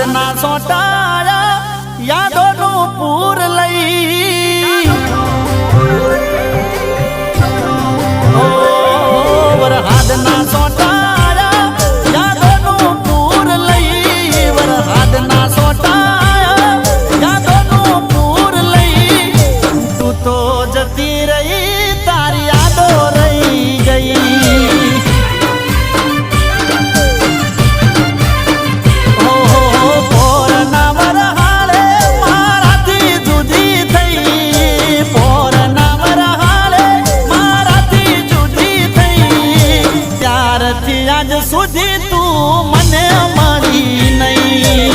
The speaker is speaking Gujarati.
વરહાદના સોટાયા યાદોનું પૂર લઈ વરહાદના સોટાયા યાદોનું પૂર લઈ વરહાદના સોટાયા યાદોનું પૂર લઈ તું તો જતી રહી તારી યાદો રહી ગઈ આજ સુધી તું મને મળી નહીં